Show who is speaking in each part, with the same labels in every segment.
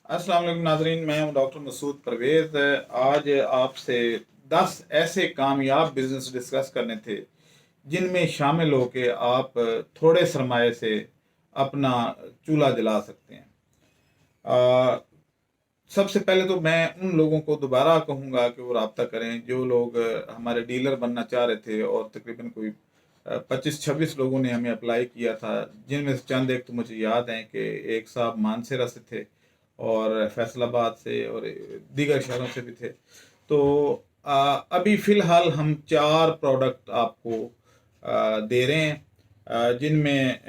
Speaker 1: अस्सलाम वालेकुम नाजरीन, मैं हूं डॉक्टर मसूद परवेज़। आज आपसे 10 ऐसे कामयाब बिजनेस डिस्कस करने थे जिनमें शामिल होकर आप थोड़े सरमाए से अपना चूल्हा जला सकते हैं। आ, सबसे पहले तो मैं उन लोगों को दोबारा कहूँगा कि वो रब्ता करें जो लोग हमारे डीलर बनना चाह रहे थे, और तकरीबन कोई 25-26 लोगों ने हमें अप्लाई किया था, जिनमें से चंद एक तो मुझे याद हैं कि एक साहब मानसेरा से थे और फैसलाबाद से और दीगर शहरों से भी थे। तो अभी फ़िलहाल हम 4 प्रोडक्ट आपको दे रहे हैं, जिनमें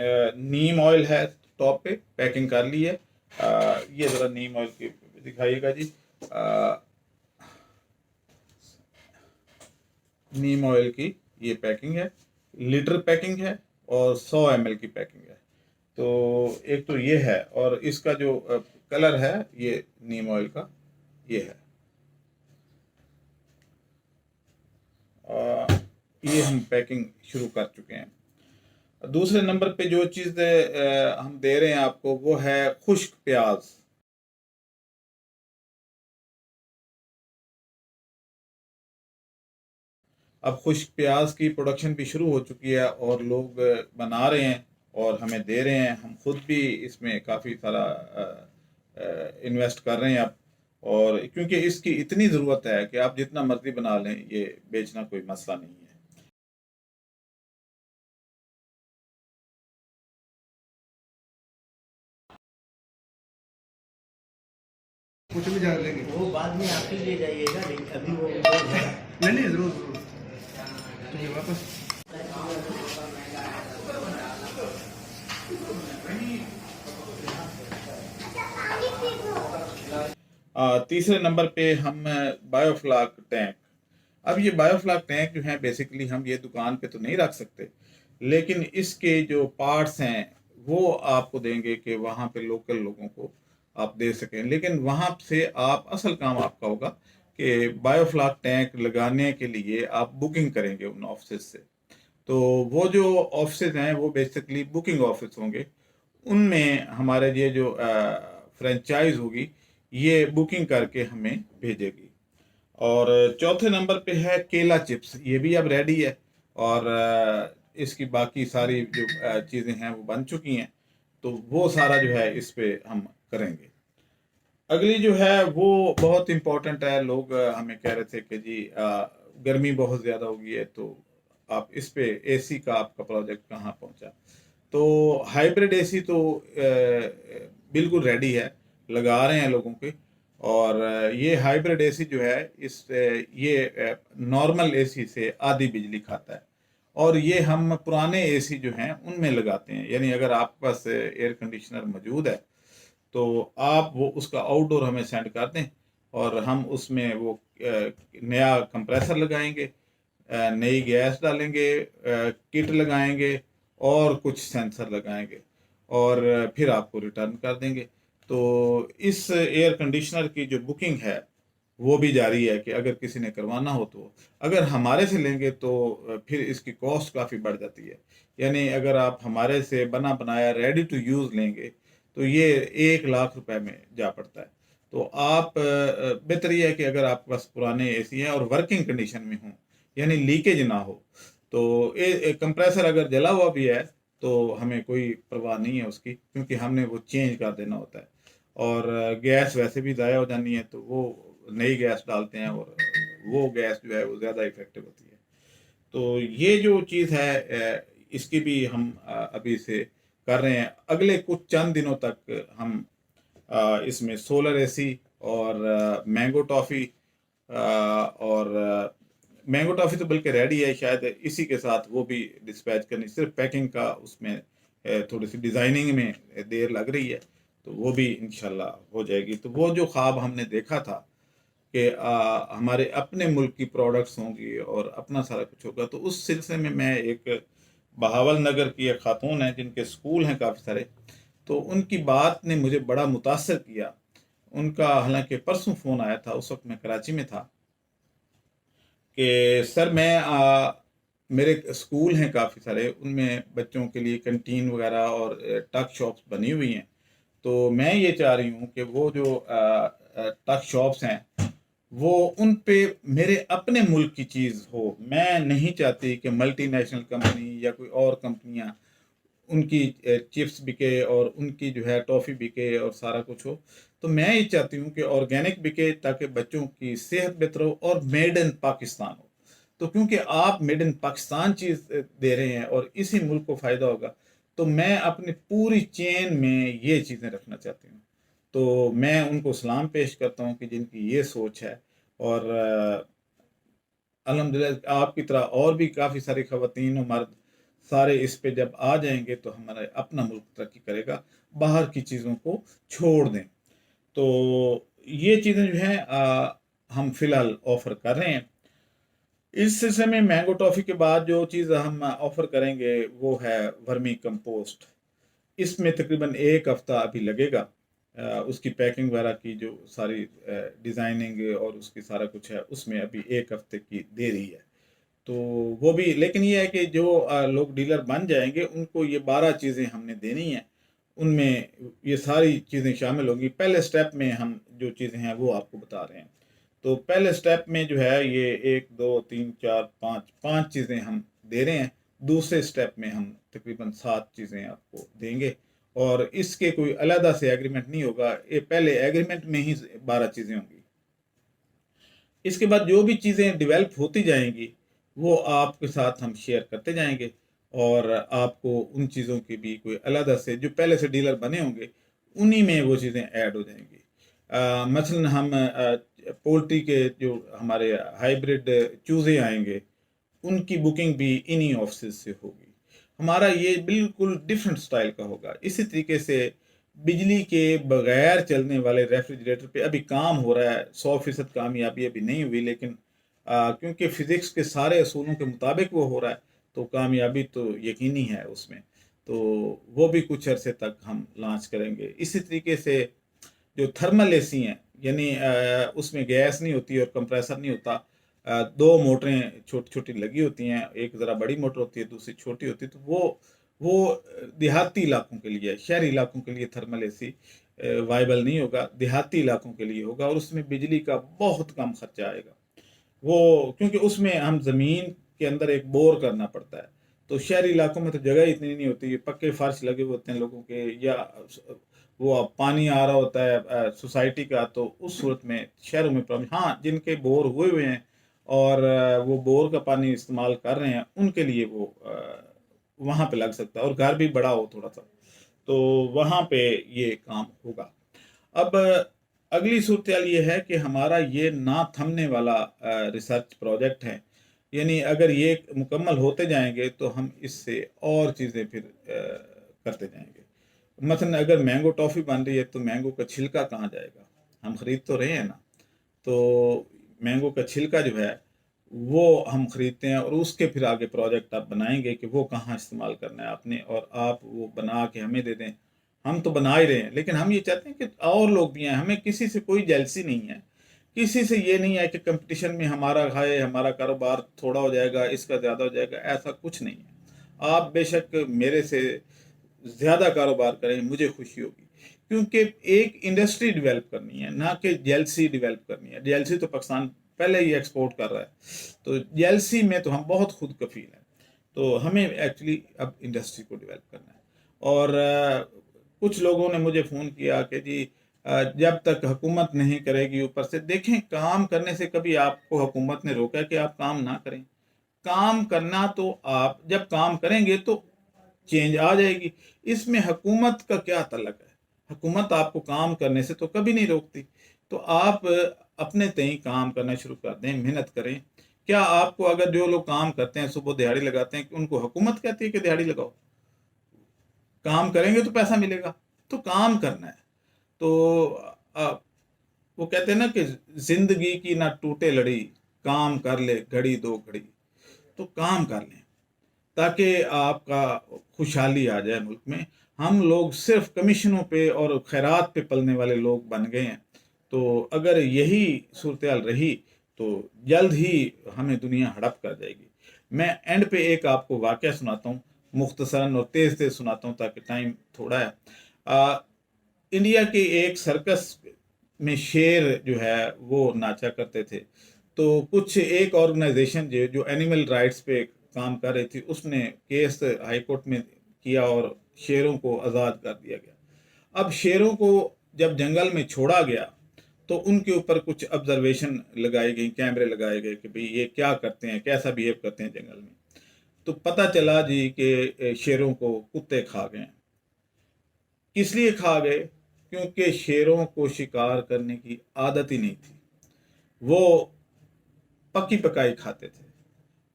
Speaker 1: नीम ऑयल है, टॉप पे पैकिंग कर ली है। ये ज़रा नीम ऑयल की दिखाइएगा जी। नीम ऑयल की ये पैकिंग है, लीटर पैकिंग है और 100 ml की पैकिंग है। तो एक तो ये है, और इसका जो कलर है ये नीम ऑयल का ये है। ये हम पैकिंग शुरू कर चुके हैं। दूसरे नंबर पे जो चीज़ हम दे रहे हैं आपको वो है खुश्क प्याज। अब खुश्क प्याज की प्रोडक्शन भी शुरू हो चुकी है और लोग बना रहे हैं और हमें दे रहे हैं। हम खुद भी इसमें काफ़ी सारा इन्वेस्ट कर रहे हैं अब, और क्योंकि इसकी इतनी ज़रूरत है कि आप जितना मर्जी बना लें, ये बेचना कोई मसला नहीं है।
Speaker 2: कुछ भी जान लेंगे
Speaker 3: वो बाद में आप ही ले जाइएगा, लेकिन अभी वो
Speaker 2: नहीं नहीं जरूर जरूर। तो ये वापस
Speaker 1: तीसरे नंबर पे हम बायोफ्लाक टैंक। अब ये बायोफ्लाक टैंक जो है बेसिकली हम ये दुकान पे तो नहीं रख सकते, लेकिन इसके जो पार्ट्स हैं वो आपको देंगे कि वहाँ पे लोकल लोगों को आप दे सकें। लेकिन वहाँ से आप असल काम आपका होगा कि बायोफ्लाक टैंक लगाने के लिए आप बुकिंग करेंगे उन ऑफिस से। तो वो जो ऑफिस हैं वो बेसिकली बुकिंग ऑफिस होंगे, उनमें हमारे ये जो फ्रेंचाइज होगी ये बुकिंग करके हमें भेजेगी। और चौथे नंबर पे है केला चिप्स, ये भी अब रेडी है, और इसकी बाकी सारी जो चीज़ें हैं वो बन चुकी हैं। तो वो सारा जो है इस पे हम करेंगे। अगली जो है वो बहुत इम्पोर्टेंट है। लोग हमें कह रहे थे कि जी गर्मी बहुत ज़्यादा हो गई है, तो आप इस पे एसी का आपका प्रोजेक्ट कहाँ पहुँचा। तो हाइब्रिड एसी तो बिल्कुल रेडी है, लगा रहे हैं लोगों के। और ये हाइब्रिड एसी जो है ये नॉर्मल एसी से आधी बिजली खाता है, और ये हम पुराने एसी जो हैं उनमें लगाते हैं। यानी अगर आपके पास एयर कंडीशनर मौजूद है तो आप वो उसका आउटडोर हमें सेंड कर दें, और हम उसमें वो नया कंप्रेसर लगाएंगे, नई गैस डालेंगे, किट लगाएंगे और कुछ सेंसर लगाएंगे, और फिर आपको रिटर्न कर देंगे। तो इस एयर कंडीशनर की जो बुकिंग है वो भी जारी है कि अगर किसी ने करवाना हो तो। अगर हमारे से लेंगे तो फिर इसकी कॉस्ट काफ़ी बढ़ जाती है। यानी अगर आप हमारे से बना बनाया रेडी टू यूज़ लेंगे तो ये 1 लाख रुपए में जा पड़ता है। तो आप बेहतर ये है कि अगर आपके पास पुराने एसी हैं और वर्किंग कंडीशन में हों, यानी लीकेज ना हो, तो कंप्रेसर अगर जला हुआ भी है तो हमें कोई परवाह नहीं है उसकी, क्योंकि हमने वो चेंज कर देना होता है। और गैस वैसे भी ज़ाया हो जानी है, तो वो नई गैस डालते हैं, और वो गैस जो है वो ज़्यादा इफ़ेक्टिव होती है। तो ये जो चीज़ है इसकी भी हम अभी से कर रहे हैं। अगले कुछ चंद दिनों तक हम इसमें सोलर एसी और मैंगो टॉफ़ी, और मैंगो टॉफ़ी तो बल्कि रेडी है, शायद इसी के साथ वो भी डिस्पैच करनी, सिर्फ पैकिंग का उसमें थोड़ी सी डिज़ाइनिंग में देर लग रही है, तो वो भी इंशाल्लाह हो जाएगी। तो वो जो ख्वाब हमने देखा था कि हमारे अपने मुल्क की प्रोडक्ट्स होंगी और अपना सारा कुछ होगा, तो उस सिलसिले में मैं एक बहावल नगर की एक खातून है जिनके स्कूल हैं काफ़ी सारे, तो उनकी बात ने मुझे बड़ा मुतासर किया। उनका हालांकि परसों फ़ोन आया था, उस वक्त मैं कराची में था, कि सर मैं मेरे स्कूल हैं काफ़ी सारे, उनमें बच्चों के लिए कैंटीन वगैरह और टक शॉप्स बनी हुई हैं, तो मैं ये चाह रही हूँ कि वो जो ट्रक शॉप्स हैं वो उन पे मेरे अपने मुल्क की चीज़ हो। मैं नहीं चाहती कि मल्टी नेशनल कंपनी या कोई और कंपनियां उनकी चिप्स बिके और उनकी जो है टॉफ़ी बिके और सारा कुछ हो। तो मैं ये चाहती हूँ कि ऑर्गेनिक बिके ताकि बच्चों की सेहत बेहतर हो और मेड इन पाकिस्तान हो। तो क्योंकि आप मेड इन पाकिस्तान चीज़ दे रहे हैं और इसी मुल्क को फ़ायदा होगा, तो मैं अपनी पूरी चेन में ये चीज़ें रखना चाहती हूँ। तो मैं उनको सलाम पेश करता हूँ कि जिनकी ये सोच है। और अल्हम्दुलिल्लाह आपकी तरह और भी काफ़ी सारी ख़वातीन और मर्द सारे इस पे जब आ जाएंगे तो हमारा अपना मुल्क तरक्की करेगा। बाहर की चीज़ों को छोड़ दें। तो ये चीज़ें जो हैं हम फ़िलहाल ऑफ़र कर रहे हैं। इस सिलसिले में मैंगो टॉफ़ी के बाद जो चीज़ हम ऑफ़र करेंगे वो है वर्मी कंपोस्ट। इसमें तकरीबन 1 हफ़्ता अभी लगेगा। उसकी पैकिंग वगैरह की जो सारी डिज़ाइनिंग और उसकी सारा कुछ है उसमें अभी 1 हफ़्ते की देरी है। तो वो भी, लेकिन ये है कि जो लोग डीलर बन जाएंगे उनको ये 12 चीज़ें हमने देनी है। उनमें ये सारी चीज़ें शामिल होंगी। पहले स्टेप में हम जो चीज़ें हैं वो आपको बता रहे हैं। तो पहले स्टेप में जो है ये 1 2 3 4 5 चीज़ें हम दे रहे हैं। दूसरे स्टेप में हम तकरीबन 7 चीज़ें आपको देंगे और इसके कोई अलहदा से एग्रीमेंट नहीं होगा। ये पहले एग्रीमेंट में ही 12 चीज़ें होंगी। इसके बाद जो भी चीज़ें डेवलप होती जाएंगी वो आपके साथ हम शेयर करते जाएंगे और आपको उन चीज़ों की भी कोई अलहदा से जो पहले से डीलर बने होंगे उन्हीं में वो चीज़ें ऐड हो जाएंगी। मसलन हम पोल्ट्री के जो हमारे हाइब्रिड चूज़े आएंगे उनकी बुकिंग भी इन्हीं ऑफिस से होगी। हमारा ये बिल्कुल डिफरेंट स्टाइल का होगा। इसी तरीके से बिजली के बगैर चलने वाले रेफ्रिजरेटर पे अभी काम हो रहा है। 100% कामयाबी अभी नहीं हुई, लेकिन क्योंकि फिजिक्स के सारे असूलों के मुताबिक वो हो रहा है तो कामयाबी तो यकीनी है उसमें। तो वो भी कुछ अरसे तक हम लॉन्च करेंगे। इसी तरीके से जो थर्मल एसी हैं, यानी उसमें गैस नहीं होती और कंप्रेसर नहीं होता। 2 मोटरें छोटी छोटी लगी होती हैं, एक ज़रा बड़ी मोटर होती है, दूसरी छोटी होती है। तो वो देहाती इलाकों के लिए, शहरी इलाकों के लिए थर्मल एसी वाइबल नहीं होगा, देहाती इलाकों के लिए होगा और उसमें बिजली का बहुत कम खर्चा आएगा। वो क्योंकि उसमें हम ज़मीन के अंदर एक बोर करना पड़ता है। तो शहरी इलाकों में तो जगह इतनी नहीं होती, पक्के फर्श लगे हुए होते हैं लोगों के, या वो पानी आ रहा होता है सोसाइटी का। तो उस सूरत में शहरों में प्रॉब्लम। हाँ, जिनके बोर हुए हुए हैं और वो बोर का पानी इस्तेमाल कर रहे हैं उनके लिए वो वहाँ पे लग सकता है और घर भी बड़ा हो थोड़ा सा, तो वहाँ पे ये काम होगा। अब अगली सूरत ये है कि हमारा ये ना थमने वाला रिसर्च प्रोजेक्ट है। यानी अगर ये मुकम्मल होते जाएंगे तो हम इससे और चीज़ें फिर करते जाएंगे। मसलन अगर मैंगो टॉफ़ी बन रही है तो मैंगो का छिलका कहाँ जाएगा? हम खरीद तो रहे हैं ना। तो मैंगो का छिलका जो है वो हम खरीदते हैं और उसके फिर आगे प्रोजेक्ट आप बनाएंगे कि वो कहाँ इस्तेमाल करना है आपने, और आप वो बना के हमें दे दें। हम तो बना ही रहे हैं, लेकिन हम ये चाहते हैं कि और लोग भी हैं। हमें किसी से कोई जेलसी नहीं है, किसी से ये नहीं है कि कंपटीशन में हमारा है, हमारा कारोबार थोड़ा हो जाएगा, इसका ज़्यादा हो जाएगा, ऐसा कुछ नहीं है। आप बेशक मेरे से ज़्यादा कारोबार करें, मुझे खुशी होगी। क्योंकि एक इंडस्ट्री डेवलप करनी है, ना कि जेलसी डेवलप करनी है। जेलसी तो पाकिस्तान पहले ही एक्सपोर्ट कर रहा है, तो जेलसी में तो हम बहुत खुद कफील हैं। तो हमें एक्चुअली अब इंडस्ट्री को डेवलप करना है। और कुछ लोगों ने मुझे फ़ोन किया कि जी जब तक हुकूमत नहीं करेगी, ऊपर से देखें, काम करने से कभी आपको हुकूमत ने रोका है कि आप काम ना करें? काम करना तो आप जब काम करेंगे तो चेंज आ जाएगी। इसमें हुकूमत का क्या तल्लक है? हुकूमत आपको काम करने से तो कभी नहीं रोकती। तो आप अपने तय काम करना शुरू कर दें, मेहनत करें। क्या आपको, अगर जो लोग काम करते हैं, सुबह दिहाड़ी लगाते हैं, कि उनको हुकूमत कहती है कि दिहाड़ी लगाओ? काम करेंगे तो पैसा मिलेगा, तो काम करना है। तो वो कहते हैं ना कि जिंदगी की ना टूटे लड़ी, काम कर ले घड़ी दो घड़ी। तो काम कर लें ताकि आपका खुशहाली आ जाए मुल्क में। हम लोग सिर्फ कमीशनों पे और खैरात पे पलने वाले लोग बन गए हैं। तो अगर यही सूरत रही तो जल्द ही हमें दुनिया हड़प कर जाएगी। मैं एंड पे एक आपको वाक़या सुनाता हूँ, मुख्तसरन और तेज़ तेज़ सुनाता हूँ ताकि टाइम थोड़ा है। इंडिया के एक सर्कस में शेर जो है वो नाचा करते थे, तो कुछ एक ऑर्गेनाइजेशन जो एनिमल राइट्स पे काम कर रही थी, उसने केस हाई कोर्ट में किया और शेरों को आज़ाद कर दिया गया। अब शेरों को जब जंगल में छोड़ा गया तो उनके ऊपर कुछ ऑब्जर्वेशन लगाई गई, कैमरे लगाए गए कि भाई ये क्या करते हैं, कैसा बिहेव करते हैं जंगल में। तो पता चला जी कि शेरों को कुत्ते खा गए। किस लिए खा गए? क्योंकि शेरों को शिकार करने की आदत ही नहीं थी, वो पकी पकाई खाते थे।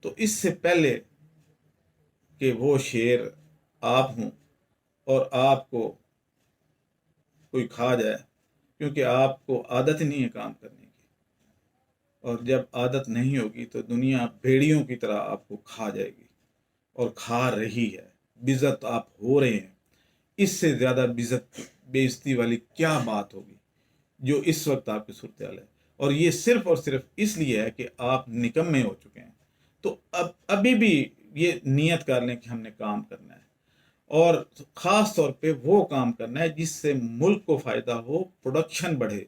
Speaker 1: तो इससे पहले कि वो शेर आप हों और आपको कोई खा जाए, क्योंकि आपको आदत ही नहीं है काम करने की, और जब आदत नहीं होगी तो दुनिया भेड़ियों की तरह आपको खा जाएगी और खा रही है। बेइज्जत आप हो रहे हैं, इससे ज़्यादा बेइज्जती वाली क्या बात होगी जो इस वक्त आपकी सूरत हाल है। और ये सिर्फ और सिर्फ इसलिए है कि आप निकम्मे हो चुके हैं। तो अब अभी भी ये नियत कर लें कि हमने काम करना है, और ख़ास तौर पे वो काम करना है जिससे मुल्क को फ़ायदा हो, प्रोडक्शन बढ़े,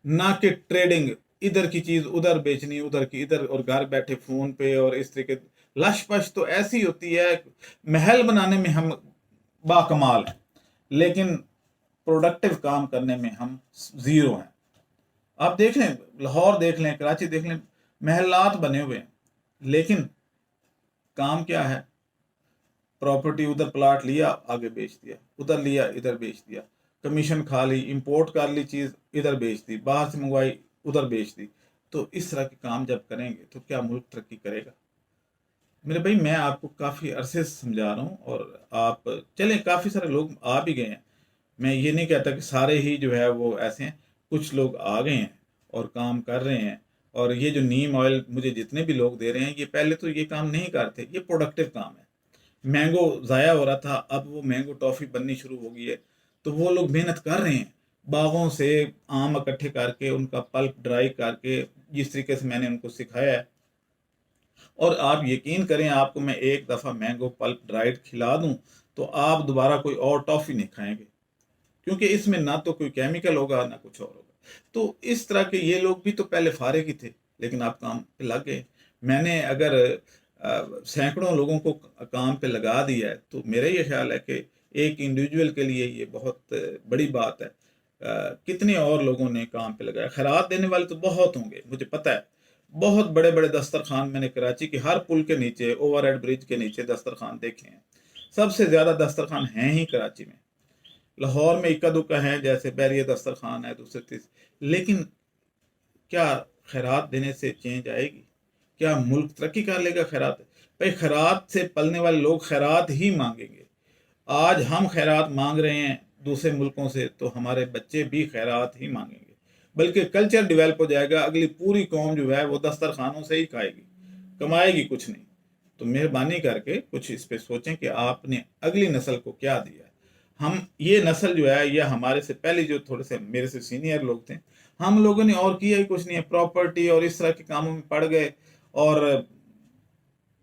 Speaker 1: ना कि ट्रेडिंग, इधर की चीज़ उधर बेचनी, उधर की इधर, और घर बैठे फ़ोन पे और इस तरीके लश पश तो ऐसी होती है। महल बनाने में हम बाकमाल हैं, लेकिन प्रोडक्टिव काम करने में हम ज़ीरो हैं। आप देख लें, लाहौर देख लें, कराची देख लें, महलात बने हुए हैं, लेकिन काम क्या है? प्रॉपर्टी, उधर प्लाट लिया आगे बेच दिया, उधर लिया इधर बेच दिया, कमीशन खा ली, इंपोर्ट कर ली चीज़ इधर बेच दी, बाहर से मंगवाई उधर बेच दी। तो इस तरह के काम जब करेंगे तो क्या मुल्क तरक्की करेगा? मेरे भाई, मैं आपको काफ़ी अरसे से समझा रहा हूँ, और आप चलें, काफ़ी सारे लोग आ भी गए हैं। मैं ये नहीं कहता कि सारे ही जो है वो ऐसे हैं, कुछ लोग आ गए हैं और काम कर रहे हैं। और ये जो नीम ऑयल मुझे जितने भी लोग दे रहे हैं, ये पहले तो ये काम नहीं करते, ये प्रोडक्टिव काम है। मैंगो ज़ाया हो रहा था, अब वो मैंगो टॉफ़ी बननी शुरू हो गई है, तो वो लोग मेहनत कर रहे हैं, बागों से आम इकट्ठे करके उनका पल्प ड्राई करके, जिस तरीके से मैंने उनको सिखाया है। और आप यकीन करें, आपको मैं एक दफ़ा मैंगो पल्प ड्राइड खिला दूं तो आप दोबारा कोई और टॉफ़ी नहीं खाएंगे, क्योंकि इसमें ना तो कोई केमिकल होगा ना कुछ और होगा। तो इस तरह के ये लोग भी तो पहले फारिग ही थे, लेकिन आप काम पे लग गए। मैंने अगर सैकड़ों लोगों को काम पे लगा दिया है, तो मेरा ये ख्याल है कि एक इंडिविजुअल के लिए ये बहुत बड़ी बात है। कितने और लोगों ने काम पे लगाया? खैरात देने वाले तो बहुत होंगे, मुझे पता है। बहुत बड़े बड़े दस्तरखान मैंने कराची के हर पुल के नीचे, ओवरहेड ब्रिज के नीचे दस्तरखान देखे हैं। सबसे ज़्यादा दस्तरखान हैं ही कराची में। लाहौर में इक्का दुक्का है, जैसे बैरिया दस्तरखान है, दूसरे तीसरे, लेकिन क्या खैरात देने से चेंज आएगी? क्या मुल्क तरक्की कर लेगा खैरात? भाई, खैरात से पलने वाले लोग खैरात ही मांगेंगे। आज हम खैरात मांग रहे हैं दूसरे मुल्कों से, तो हमारे बच्चे भी खैरात ही मांगेंगे, बल्कि कल्चर डेवलप हो जाएगा। अगली पूरी कौम जो है वो दस्तरखानों से ही खाएगी, कमाएगी कुछ नहीं। तो मेहरबानी करके कुछ इस पे सोचें कि आपने अगली नस्ल को क्या दिया है। हम ये नस्ल जो है, या हमारे से पहले जो थोड़े से मेरे से सीनियर लोग थे, हम लोगों ने और किया ही कुछ नहीं है। प्रॉपर्टी और इस तरह के कामों में पड़ गए और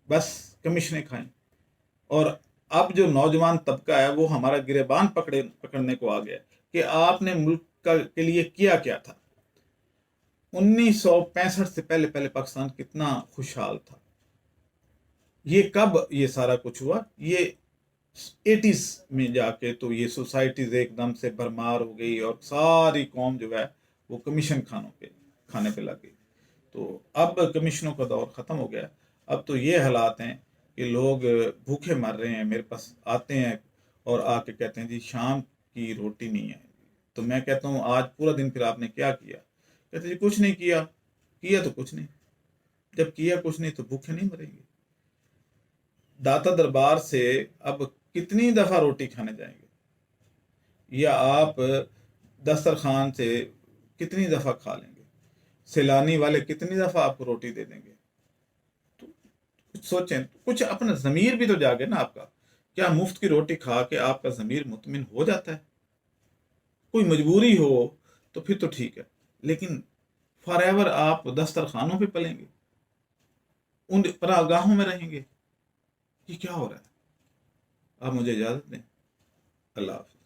Speaker 1: बस कमीशनें खाएं। और अब जो नौजवान तबका है वो हमारा गिरेबान पकड़ने को आ गया कि आपने मुल्क के लिए किया क्या था। 1965 से पहले पहले पाकिस्तान कितना खुशहाल था। ये कब ये सारा कुछ हुआ? ये 80s में जाके तो ये सोसाइटीज एकदम से भरमार हो गई और सारी कौम जो है वो कमीशन खाने पे लग गई। तो अब कमीशनों का दौर ख़त्म हो गया। अब तो ये हालात हैं कि लोग भूखे मर रहे हैं, मेरे पास आते हैं और आके कहते हैं जी शाम की रोटी नहीं है। तो मैं कहता हूँ आज पूरा दिन फिर आपने क्या किया? कहते जी कुछ नहीं किया। किया तो कुछ नहीं। जब किया कुछ नहीं तो भूखे नहीं मरेंगे। दाता दरबार से अब कितनी दफ़ा रोटी खाने जाएंगे? या आप दस्तरखान से कितनी दफ़ा खा लेंगे? सैलानी वाले कितनी दफ़ा आपको रोटी दे देंगे? तो कुछ सोचें, कुछ अपना ज़मीर भी तो जागे ना आपका। क्या मुफ्त की रोटी खा के आपका ज़मीर मुतमिन हो जाता है? कोई मजबूरी हो तो फिर तो ठीक है, लेकिन फॉर एवर आप दस्तरखानों पे पलेंगे, उन पनाहगाहों में रहेंगे। ये क्या हो रहा है? आप मुझे इजाज़त दें। अल्लाह हाफ़िज़।